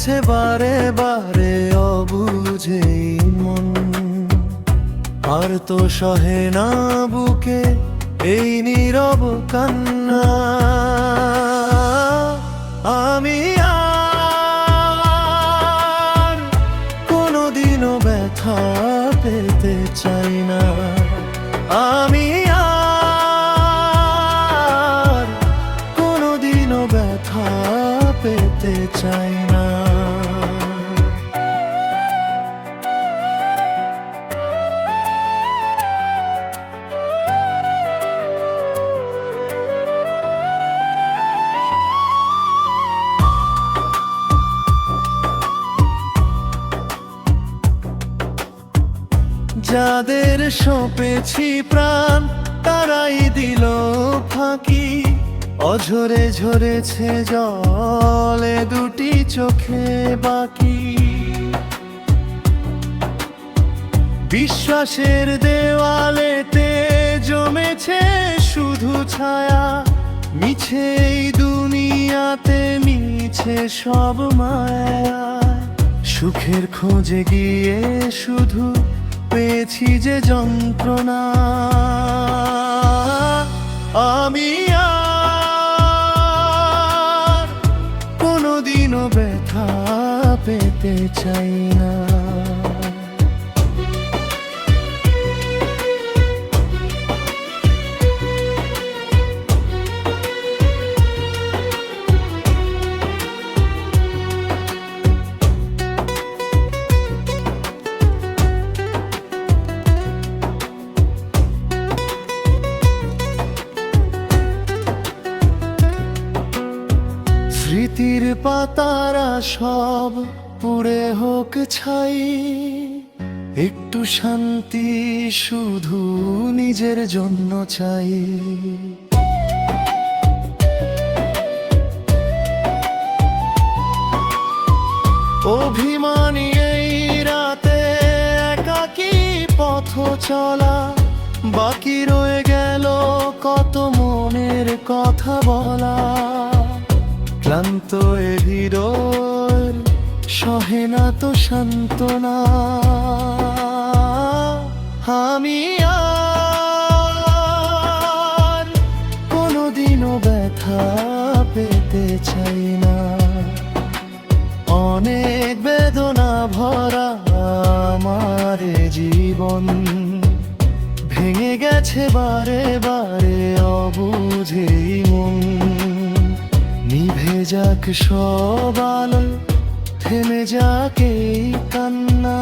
গেছে বারে বারে অবুঝেই মন, আর তো সহে না বুকে এই নীরব কান্না। আমি আর কোনোদিনও ব্যথা পেতে চাই না, আমি আর কোনোদিনও ব্যথা পেতে চাই না। যাদের সঁপেছি প্রাণ তারাই দিল ফাঁকি, অঝরে ঝরেছে জলে দুটি চোখে বাকি। বিশ্বাসের দেওয়ালেতে জমেছে শুধু ছায়া, মিছে এই দুনিয়াতে মিছে সব মায়া। সুখের খোঁজে গিয়ে শুধু পেয়েছি যে যন্ত্রণা, আমি আর কোনোদিনও ব্যথা পেতে চাই না। স্মৃতির পাতারা সব পুড়ে হোক ছাই, একটু শান্তি শুধু নিজের জন্য চাই। অভিমানী এই রাতে একাকী পথ চলা, বাকি রয়ে গেল কত মনের কথা বলা। ক্লান্ত এ হৃদয় সহে না তো সান্ত্বনা, আমি আর কোনোদিনও ব্যথা পেতে চাই না। অনেক বেদনা ভরা আমার জীবন, ভেঙে গেছে বারে বারে অবুঝেই মন। নিভে যাক সব আলো, থেমে যাক এই কান্না।